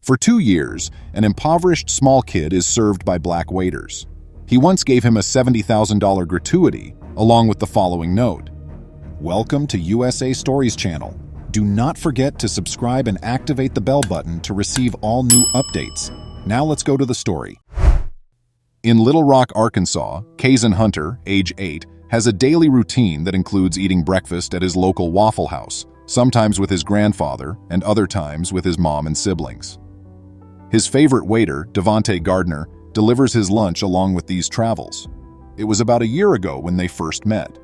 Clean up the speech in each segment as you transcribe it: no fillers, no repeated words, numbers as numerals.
For 2 years, an impoverished small kid is served by black waiters. He once gave him a $70,000 gratuity, along with the following note: "Welcome to USA Stories channel. Do not forget to subscribe and activate the bell button to receive all new updates." Now let's go to the story. In Little Rock, Arkansas, Kaysen Hunter, age 8, has a daily routine that includes eating breakfast at his local Waffle House, sometimes with his grandfather and other times with his mom and siblings. His favorite waiter, Devontae Gardner, delivers his lunch along with these travels. It was about a year ago when they first met.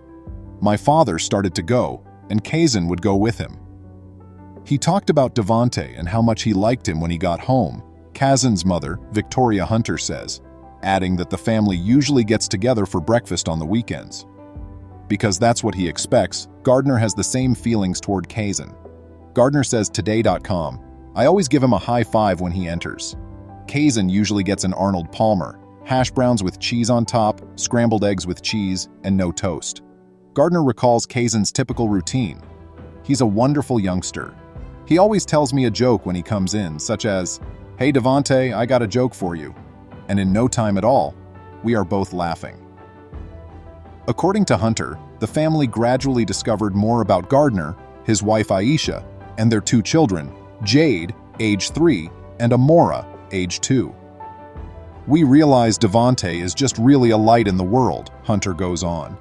My father started to go, and Kaysen would go with him. He talked about Devontae and how much he liked him when he got home, Kaysen's mother, Victoria Hunter, says, adding that the family usually gets together for breakfast on the weekends. Because that's what he expects, Gardner has the same feelings toward Kaysen. Gardner says Today.com, "I always give him a high five when he enters. Kaysen usually gets an Arnold Palmer, hash browns with cheese on top, scrambled eggs with cheese, and no toast." Gardner recalls Kaysen's typical routine. "He's a wonderful youngster. He always tells me a joke when he comes in, such as, 'Hey Devontae, I got a joke for you.' And in no time at all, we are both laughing." According to Hunter, the family gradually discovered more about Gardner, his wife Aisha, and their 2 children, Jade, age 3, and Amora, age 2. "We realized Devontae is just really a light in the world," Hunter goes on.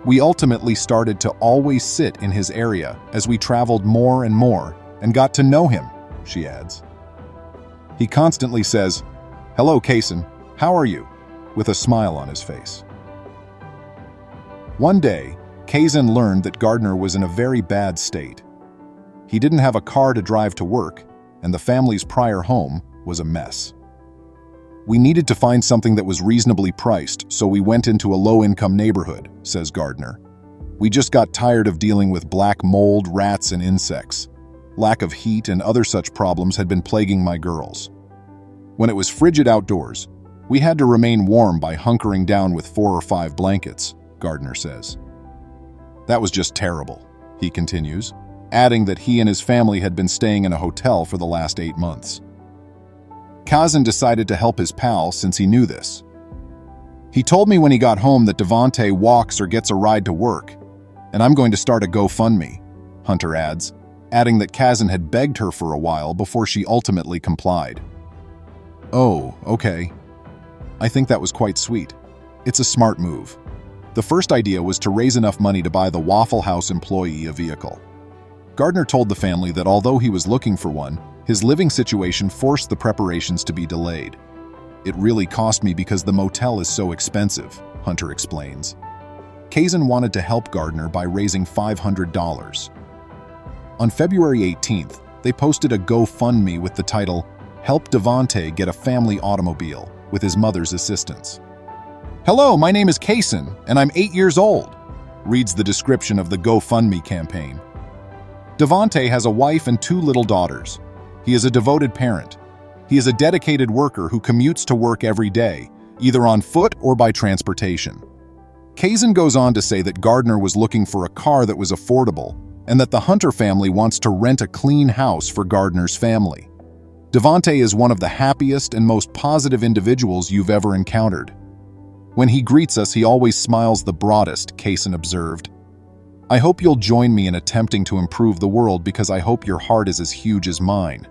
"We ultimately started to always sit in his area as we traveled more and more and got to know him," she adds. He constantly says, "Hello, Kaysen, how are you?" with a smile on his face. One day, Kaysen learned that Gardner was in a very bad state. He didn't have a car to drive to work, and the family's prior home was a mess. "We needed to find something that was reasonably priced, so we went into a low-income neighborhood," says Gardner. "We just got tired of dealing with black mold, rats, and insects. Lack of heat and other such problems had been plaguing my girls. When it was frigid outdoors, we had to remain warm by hunkering down with 4 or 5 blankets," Gardner says. "That was just terrible," he continues, adding that he and his family had been staying in a hotel for the last 8 months. Kaysen decided to help his pal since he knew this. "He told me when he got home that Devontae walks or gets a ride to work, and I'm going to start a GoFundMe," Hunter adds, adding that Kaysen had begged her for a while before she ultimately complied. "Oh, okay. I think that was quite sweet. It's a smart move." The first idea was to raise enough money to buy the Waffle House employee a vehicle. Gardner told the family that although he was looking for one, his living situation forced the preparations to be delayed. "It really cost me because the motel is so expensive," Hunter explains. Kaysen wanted to help Gardner by raising $500. On February 18th, they posted a GoFundMe with the title, "Help Devontae Get a Family Automobile," with his mother's assistance. "Hello, my name is Kaysen, and I'm 8 years old," reads the description of the GoFundMe campaign. "Devontae has a wife and 2 little daughters. He is a devoted parent. He is a dedicated worker who commutes to work every day, either on foot or by transportation." Kaysen goes on to say that Gardner was looking for a car that was affordable, and that the Hunter family wants to rent a clean house for Gardner's family. "Devontae is one of the happiest and most positive individuals you've ever encountered. When he greets us, he always smiles the broadest," Kaysen observed. "I hope you'll join me in attempting to improve the world because I hope your heart is as huge as mine.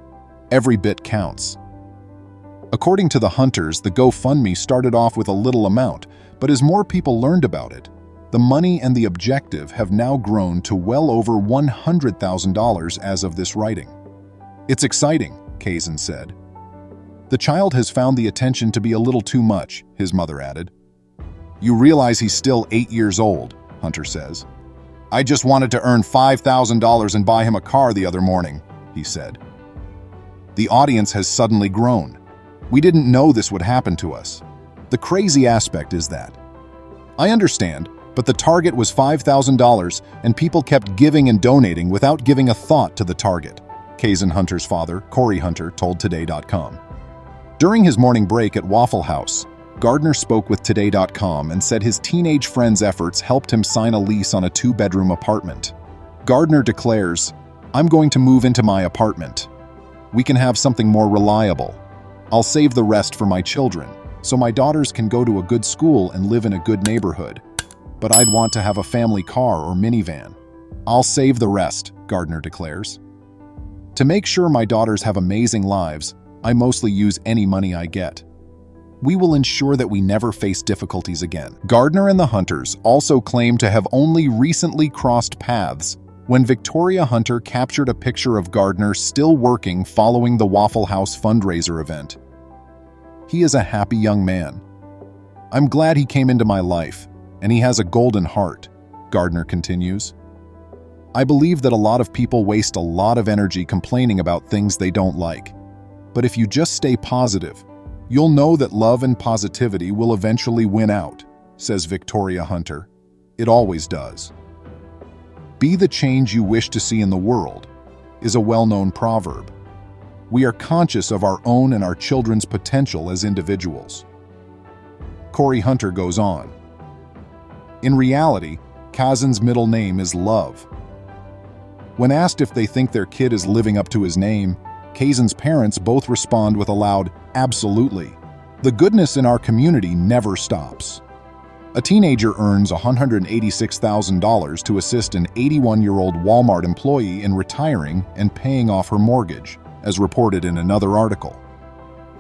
Every bit counts." According to the Hunters, the GoFundMe started off with a little amount, but as more people learned about it, the money and the objective have now grown to well over $100,000 as of this writing. "It's exciting," Kaysen said. "The child has found the attention to be a little too much," his mother added. "You realize he's still 8 years old," Hunter says. "I just wanted to earn $5,000 and buy him a car the other morning," he said. The audience has suddenly grown. "We didn't know this would happen to us. The crazy aspect is that I understand, but the target was $5,000 and people kept giving and donating without giving a thought to the target," Kaysen Hunter's father, Corey Hunter, told Today.com. During his morning break at Waffle House, Gardner spoke with Today.com and said his teenage friend's efforts helped him sign a lease on a 2-bedroom apartment. Gardner declares, "I'm going to move into my apartment. We can have something more reliable. I'll save the rest for my children, so my daughters can go to a good school and live in a good neighborhood. But I'd want to have a family car or minivan. I'll save the rest, Gardner declares. To make sure my daughters have amazing lives, I mostly use any money I get. We will ensure that we never face difficulties again. Gardner and the Hunters also claim to have only recently crossed paths when Victoria Hunter captured a picture of Gardner still working following the Waffle House fundraiser event. He is a happy young man. I'm glad he came into my life, and he has a golden heart, Gardner continues. I believe that a lot of people waste a lot of energy complaining about things they don't like. But if you just stay positive, you'll know that love and positivity will eventually win out, says Victoria Hunter. It always does. Be the change you wish to see in the world is a well-known proverb. We are conscious of our own and our children's potential as individuals. Corey Hunter goes on. In reality, Kazan's middle name is Love. When asked if they think their kid is living up to his name, Kazan's parents both respond with a loud, "Absolutely. The goodness in our community never stops." A teenager earns $186,000 to assist an 81-year-old Walmart employee in retiring and paying off her mortgage, as reported in another article.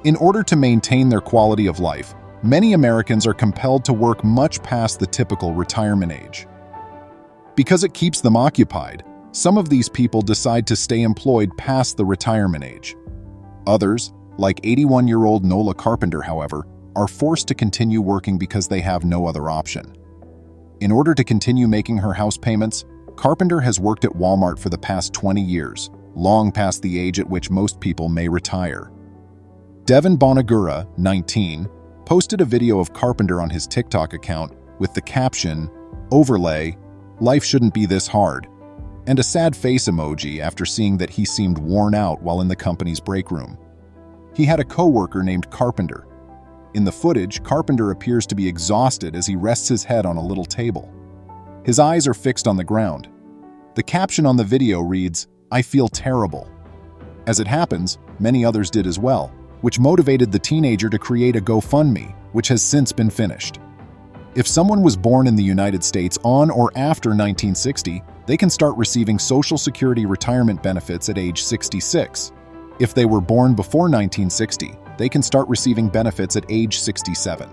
In order to maintain their quality of life, many Americans are compelled to work much past the typical retirement age. Because it keeps them occupied, some of these people decide to stay employed past the retirement age. Others, like 81-year-old Nola Carpenter, however, are forced to continue working because they have no other option. In order to continue making her house payments, Carpenter has worked at Walmart for the past 20 years, long past the age at which most people may retire. Devin Bonagura, 19, posted a video of Carpenter on his TikTok account with the caption, "Overlay, life shouldn't be this hard," and a sad face emoji after seeing that he seemed worn out while in the company's break room. He had a co-worker named Carpenter. In the footage, Carpenter appears to be exhausted as he rests his head on a little table. His eyes are fixed on the ground. The caption on the video reads, "I feel terrible." As it happens, many others did as well, which motivated the teenager to create a GoFundMe, which has since been finished. If someone was born in the United States on or after 1960, they can start receiving Social Security retirement benefits at age 66. If they were born before 1960, they can start receiving benefits at age 67.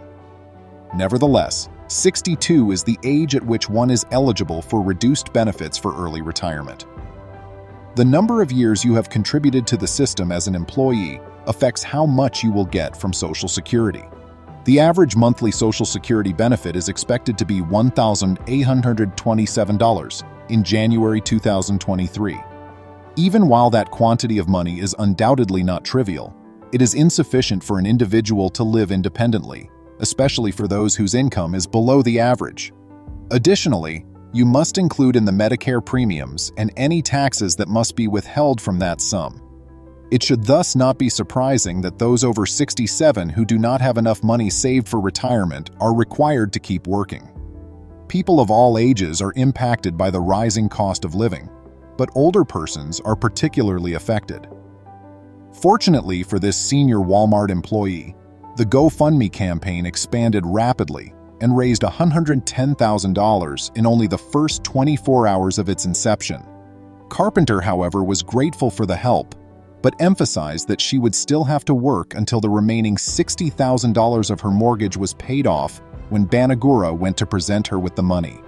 Nevertheless, 62 is the age at which one is eligible for reduced benefits for early retirement. The number of years you have contributed to the system as an employee affects how much you will get from Social Security. The average monthly Social Security benefit is expected to be $1,827 in January 2023. Even while that quantity of money is undoubtedly not trivial, it is insufficient for an individual to live independently, especially for those whose income is below the average. Additionally, you must include in the Medicare premiums and any taxes that must be withheld from that sum. It should thus not be surprising that those over 67 who do not have enough money saved for retirement are required to keep working. People of all ages are impacted by the rising cost of living, but older persons are particularly affected. Fortunately for this senior Walmart employee, the GoFundMe campaign expanded rapidly and raised $110,000 in only the first 24 hours of its inception. Carpenter, however, was grateful for the help, but emphasized that she would still have to work until the remaining $60,000 of her mortgage was paid off when Banagura went to present her with the money.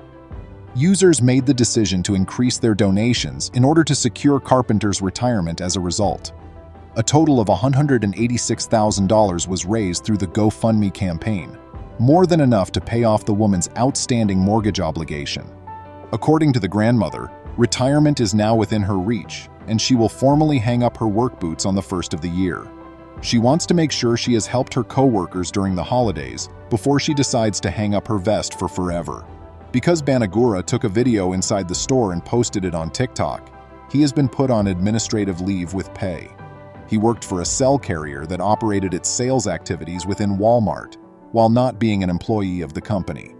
Users made the decision to increase their donations in order to secure Carpenter's retirement as a result. A total of $186,000 was raised through the GoFundMe campaign, more than enough to pay off the woman's outstanding mortgage obligation. According to the grandmother, retirement is now within her reach, and she will formally hang up her work boots on the first of the year. She wants to make sure she has helped her co-workers during the holidays before she decides to hang up her vest for forever. Because Banagura took a video inside the store and posted it on TikTok, he has been put on administrative leave with pay. He worked for a cell carrier that operated its sales activities within Walmart, while not being an employee of the company.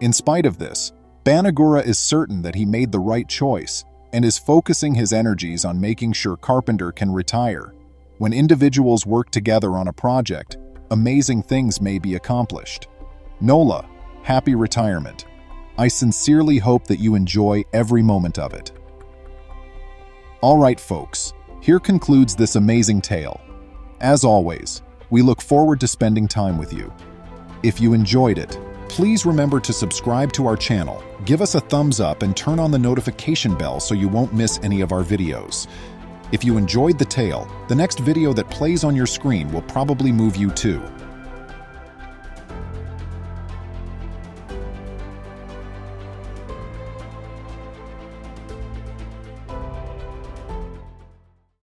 In spite of this, Banagura is certain that he made the right choice and is focusing his energies on making sure Carpenter can retire When individuals work together on a project, amazing things may be accomplished. Nola, happy retirement. I sincerely hope that you enjoy every moment of it. All right, folks, here concludes this amazing tale. As always, we look forward to spending time with you. If you enjoyed it, please remember to subscribe to our channel, give us a thumbs up, and turn on the notification bell so you won't miss any of our videos. If you enjoyed the tale, the next video that plays on your screen will probably move you too.